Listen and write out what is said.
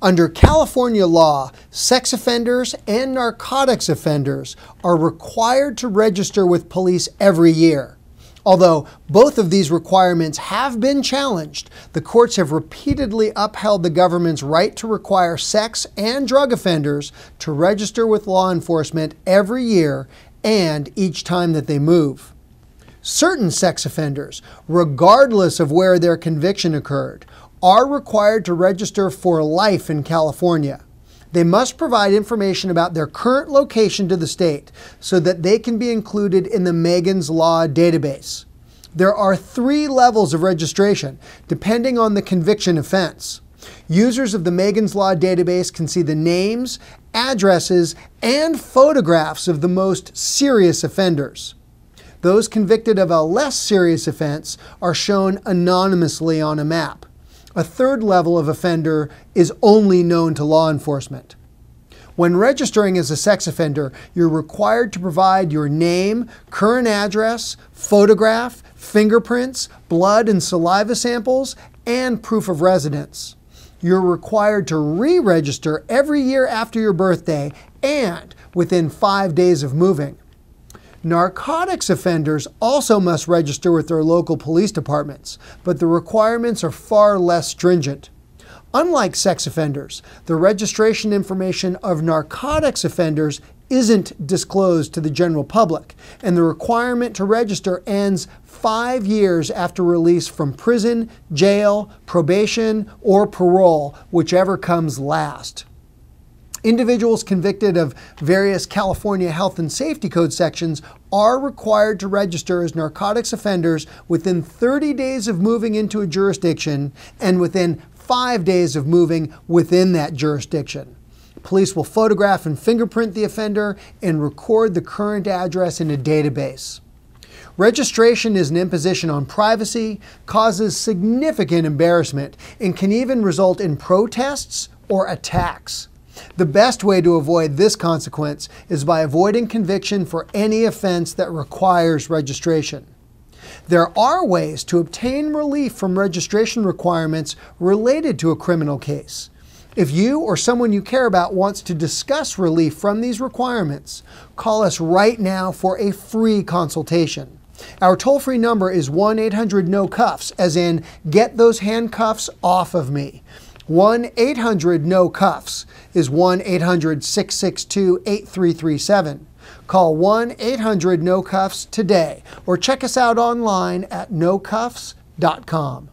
Under California law, sex offenders and narcotics offenders are required to register with police every year. Although both of these requirements have been challenged, the courts have repeatedly upheld the government's right to require sex and drug offenders to register with law enforcement every year and each time that they move. Certain sex offenders, regardless of where their conviction occurred, are required to register for life in California. They must provide information about their current location to the state so that they can be included in the Megan's Law database. There are 3 levels of registration, depending on the conviction offense. Users of the Megan's Law database can see the names, addresses, and photographs of the most serious offenders. Those convicted of a less serious offense are shown anonymously on a map. A 3rd level of offender is only known to law enforcement. When registering as a sex offender, you're required to provide your name, current address, photograph, fingerprints, blood and saliva samples, and proof of residence. You're required to re-register every year after your birthday and within 5 days of moving. Narcotics offenders also must register with their local police departments, but the requirements are far less stringent. Unlike sex offenders, the registration information of narcotics offenders isn't disclosed to the general public, and the requirement to register ends 5 years after release from prison, jail, probation, or parole, whichever comes last. Individuals convicted of various California Health and Safety Code sections are required to register as narcotics offenders within 30 days of moving into a jurisdiction and within 5 days of moving within that jurisdiction. Police will photograph and fingerprint the offender and record the current address in a database. Registration is an imposition on privacy, causes significant embarrassment, and can even result in protests or attacks. The best way to avoid this consequence is by avoiding conviction for any offense that requires registration. There are ways to obtain relief from registration requirements related to a criminal case. If you or someone you care about wants to discuss relief from these requirements, call us right now for a free consultation. Our toll-free number is 1-800-NO-CUFFS, as in, get those handcuffs off of me. 1-800-NO-CUFFS is 1-800-662-8337. Call 1-800-NO-CUFFS today or check us out online at nocuffs.com.